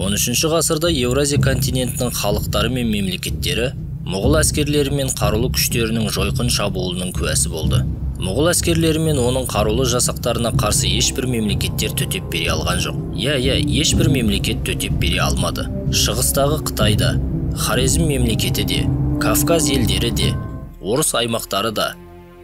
13 ғасырда Евразия континентінің халықтары мен мемлекеттері мұғул әскерлері мен қарулы күштерінің жойқын шабуылының куәсі болды. Мұғул әскерлері мен оның қарулы жасақтарына қарсы ешбір мемлекеттер төтеп бере алған жоқ. Ешбір мемлекет төтеп бере алмады. Шығыстағы Қытайда, Хорезм мемлекеті де, Кавказ елдері де, орыс аймақтары да,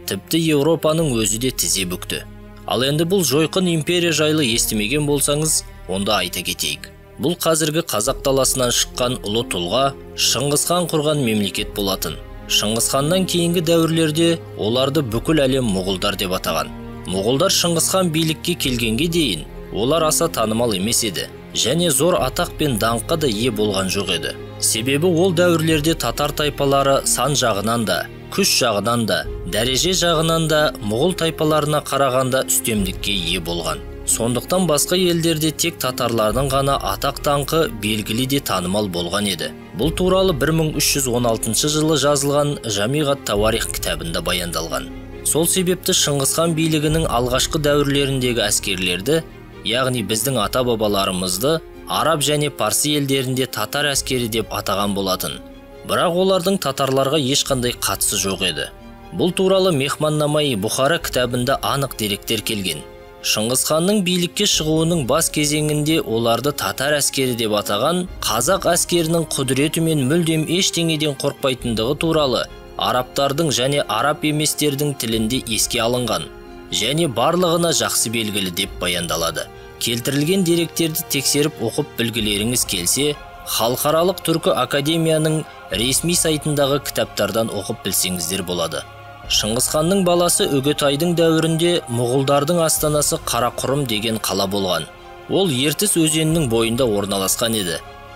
тіпті Еуропаның өзі де тізе бүкті. Ал енді бұл жойқын империя жайлы естімеген болсаңыз, онда айта кетейік. Бұл қазіргі қазақ даласынан шыққан ұлы тұлға Шыңғысхан құрған мемлекет болатын. Шыңғысханнан кейінгі дәуірлерде оларды бүкіл әлем мұғулдар деп атаған. Мұғулдар Шыңғысхан билікке келгенге дейін олар аса танымал емес еді, және зор атақ пен даңққа да ие болған жоқ еді. Себебі ол дәуірлерде татар тайпалары сан жағынан да, күш жағынан да, дәреже жағынан да мұғул тайпаларына қарағанда үстемдікке ие болған. Сондықтан басқа елдерде тек татарлардың ғана атақ даңқы белгілі де танымал болған еді. Бұл туралы 1316 жылы жазылған Жамиғат Тауарих кітабында баяндалған. Сол себепті Шыңғысхан билігінің алғашқы дәуірлеріндегі әскерлерді, яғни біздің ата-бабаларымызды араб және парсы елдерінде татар әскері деп атаған болатын. Бірақ олардың татарларға ешқандай қатысы жоқ еді. Бұл туралы Мехман-Намаи Бұхара кітабында анық деректер келген. Шыңғысханның билікке шығуының бас кезеңінде оларды татар әскері деп атаған, қазақ әскерінің құдіреті мен мүлдем ештеңеден қорқпайтындығы туралы арабтардың және араб еместердің тілінде еске алынған, және барлығына жақсы белгілі деп баяндалады. Келтірілген деректерді тексеріп оқып білгілеріңіз келсе, Халықаралық түркі академияның ресми сайтындағы кітаптардан оқып білсеңіздер болады. Шыңғысханның баласы Үгетайдың дәуірінде мұғулдардың астанасы Қарақұрым деген қала болған. Ол Ертіс өзенінің бойында орналасқан еді.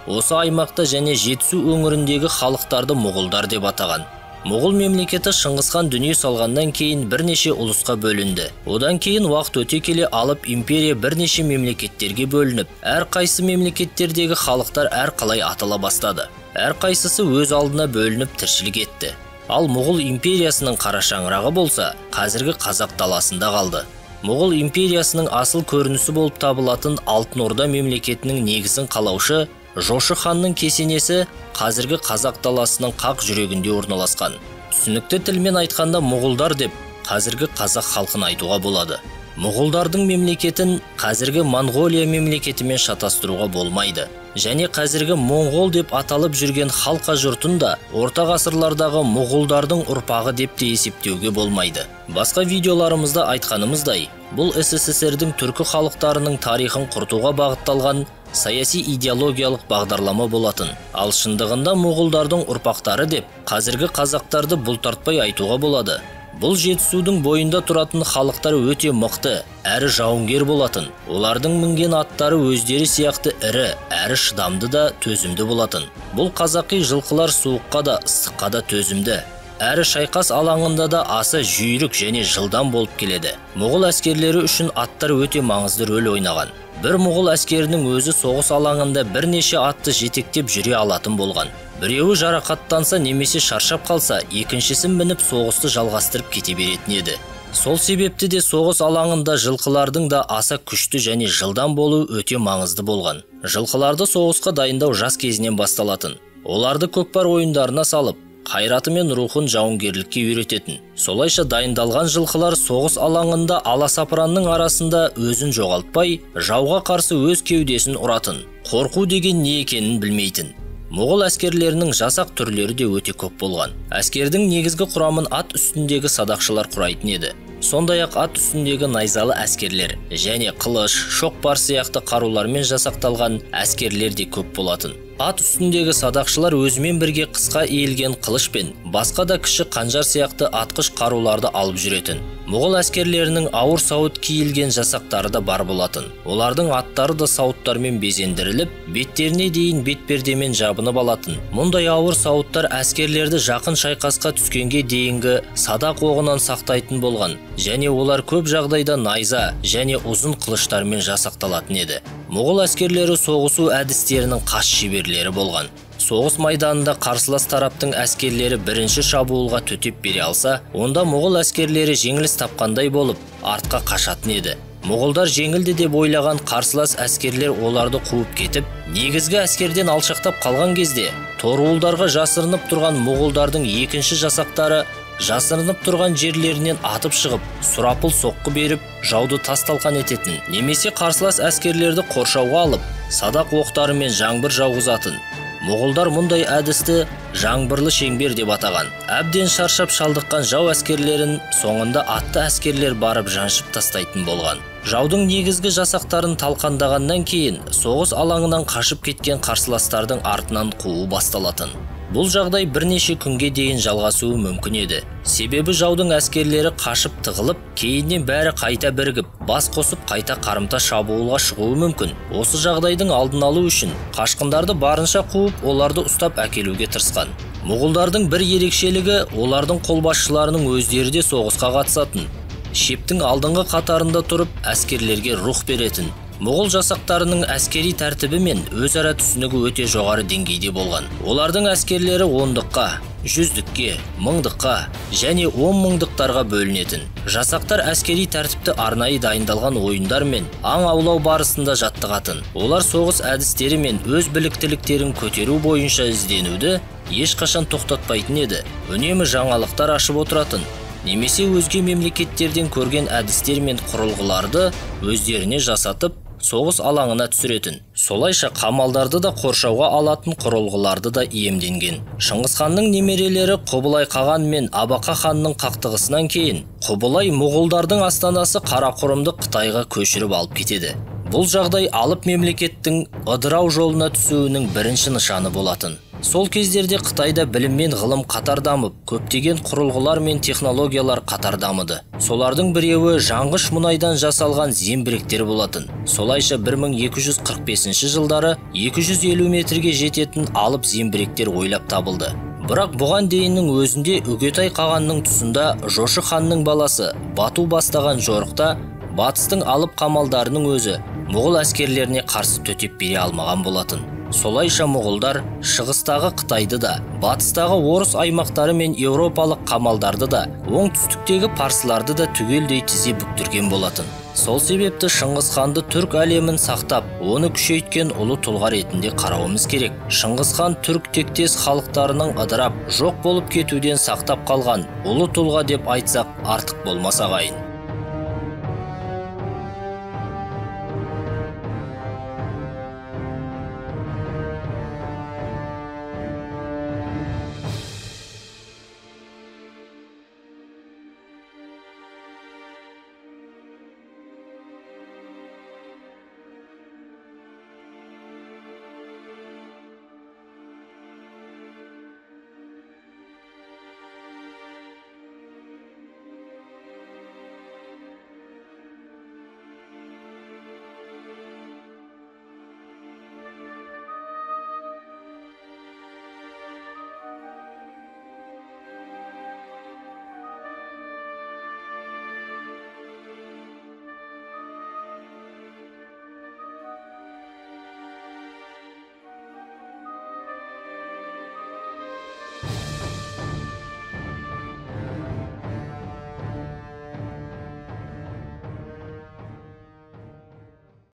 Осы аймақта және Жетісу өңіріндегі халықтарды мұғулдар деп атаған. Мұғул мемлекеті Шыңғысхан дүние салғаннан кейін бірнеше ұлысқа бөлінді. Одан кейін уақыт өте келе алып империя бірнеше мемлекеттерге бөлініп, әр қайсы мемлекеттердегі халықтар әр қалай атала бастады. Әр қайсысы өз алдына бөлініп тіршілік етті. Ал Мұғул империясының қара шаңырағы болса, қазіргі қазақ даласында қалды. Мұғул империясының асыл көрінісі болып табылатын Алтын Орда мемлекетінің негізін қалаушы Жошы ханның кесенесі қазіргі қазақ даласының қақ жүрегінде орналасқан. Түсінікті тілмен айтқанда мұғулдар деп қазіргі қазақ халқын айтуға болады. Мұғулдардың мемлекетін қазіргі Монғолия мемлекетімен шатастыруға болмайды. Және қазіргі Моңғол деп аталып жүрген халқа жұртын да орта ғасырлардағы мұғулдардың ұрпағы деп те есептеуге болмайды. Басқа видеоларымызда айтқанымыздай, бұл СССР-дің түркі халықтарының тарихын құртуға бағытталған саяси идеологиялық бағдарлама болатын. Ал шындығында мұғулдардың ұрпақтары деп қазіргі қазақтарды бұлтартпай айтуға болады. Бұл Жетісудың бойында тұратын халықтар өте мықты, әрі жауынгер болатын. Олардың мінген аттары өздері сияқты ірі, әрі шыдамды да төзімді болатын. Бұл қазақи жылқылар суыққа да, ыстыққа да төзімді. Әрі шайқас алаңында да аса жүйрік және жылдам болып келеді. Мұғул әскерлері үшін аттар өте маңызды рөл ойнаған. Бір мұғул әскерінің өзі соғыс алаңында бірнеше атты жетектеп жүре алатын болған. Біреуі жарақаттанса немесе шаршап қалса, екіншісін мініп соғысты жалғастырып кете беретін еді. Сол себепті де соғыс алаңында жылқылардың да аса күшті және жылдам болу өте маңызды болған. Жылқыларды соғысқа дайындау жас кезінен басталатын. Оларды көкпар ойындарына салып, қайраты мен рухын жауынгерлікке үйрететін. Солайша дайындалған жылқылар соғыс алаңында аласапыранның арасында өзін жоғалтпай, жауға қарсы өз кеудесін ұратын. Қорқу деген не екенін білмейтін. Мұғул әскерлерінің жасақ түрлері де өте көп болған. Әскердің негізгі құрамын ат үстіндегі садақшылар құрайтын еді. Сондай-ақ ат үстіндегі найзалы әскерлер және қылыш, шоқпар сияқты қарулармен жасақталған әскерлер де көп болатын. Ат үстіндегі садақшылар өзімен бірге қысқа иілген қылыш пен басқа да кіші қанжар сияқты атқыш қаруларды алып жүретін. Мұғул әскерлерінің ауыр сауыт киілген жасақтары да бар болатын. Олардың аттары да сауыттармен безендіріліп, беттеріне дейін бетпердемен жабынып алатын. Мұндай ауыр сауыттар әскерлерді жақын шайқасқа түскенге дейінгі садақ оғынан сақтайтын болған, және олар көп жағдайда найза және ұзын қылыштармен жасақталатын еді. Мұғул әскерлері соғысу әдістерінің қас шеберлері болған. Соғыс майданында қарсылас тараптың әскерлері бірінші шабуылға төтеп бере алса, онда мұғул әскерлері жеңіліс тапқандай болып, артқа қашатын еді. Мұғулдар жеңілді деп ойлаған қарсылас әскерлер оларды қуып кетіп, Негізгі әскерден алшақтап қалған кезде Торуылдарға жасырынып тұрған моғолдардың екінші жасақтары жасырынып тұрған жерлерінен атып шығып, сұрапыл соққы беріп, жауды тас-талқан ететін, немесе қарсылас әскерлерді қоршауға алып, садақ оқтары мен жаңбыр жауғызатын. Моғолдар мұндай әдісті жаңбырлы шеңбер деп атаған. Әбден шаршап шалдыққан жау әскерлерін соңында атты әскерлер барып жаншып тастайтын болған. Жаудың негізгі жасақтарын талқандағаннан кейін соғыс алаңынан қашып кеткен қарсыластардың артынан қуу басталатын. Бұл жағдай бірнеше күнге дейін жалғасуы мүмкін еді. Себебі жаудың әскерлері қашып тығылып, кейіннен бәрі қайта бірігіп, бас қосып қайта қарымта шабуылға шығуы мүмкін. Осы жағдайдың алдын алу үшін қашқындарды барынша қуып, оларды ұстап әкелуге тырысқан. Моғолдардың бір ерекшелігі, олардың қолбасшыларының өздері де соғысқа қатысатын. Шептің алдыңғы қатарында тұрып, әскерлерге рух беретін. Моғол жасақтарының әскери тәртібі мен өзара түсінігі өте жоғары деңгейде болған. Олардың әскерлері ондыққа, жүздікке, мыңдыққа және 10 мыңдықтарға бөлінетін. Жасақтар әскери тәртіпті арнайы дайындалған ойындар мен аң аулау барысында жаттығатын. Олар соғыс әдістері мен өз біліктіліктерін көтеру бойынша ізденуді ешқашан тоқтатпайтын еді. Үнемі жаңалықтар ашып отыратын. Немесе өзге мемлекеттерден көрген әдістер мен құрылғыларды өздеріне жасатып, соғыс алаңына түсіретін. Солайша қамалдарды да қоршауға алатын құрылғыларды да иемденген. Шыңғыс ханның немерелері Құбылай қаған мен Абақа ханның қақтығысынан кейін Құбылай моғолдардың астанасы Қарақұрымды Қытайға көшіріп алып кетеді. Бұл жағдай алып мемлекеттің ыдырау жолына түсуінің бірінші нышаны болатын. Сол кездерде Қытайда білім мен ғылым қатар дамып, көптеген құрылғылар мен технологиялар қатар дамыды. Солардың біреуі жанғыш мұнайдан жасалған зеңбіректер болатын. Солайша 1245 жылдары 250 метрге жететін алып зеңбіректер ойлап табылды. Бірақ бұған дейіннің өзінде Үгетай қағанның тұсында Жошы ханның баласы Бату бастаған жорықта батыстың алып қамалдарының өзі моғол әскерлеріне қарсы төтеп бере алмаған болатын. Солайша моғолдар шығыстағы Қытайды да, батыстағы орыс аймақтары мен еуропалық қамалдарды да, оңтүстіктегі парсыларды да түгелдей тізе бүктірген болатын. Сол себепті Шыңғыс ханды түрк әлемін сақтап, оны күшейткен ұлы тұлға ретінде қарауымыз керек. Шыңғыс хан түрк тектес халықтарының ыдырап, жоқ болып кетуден сақтап қалған ұлы тұлға деп айтсақ артық болмас ағайын.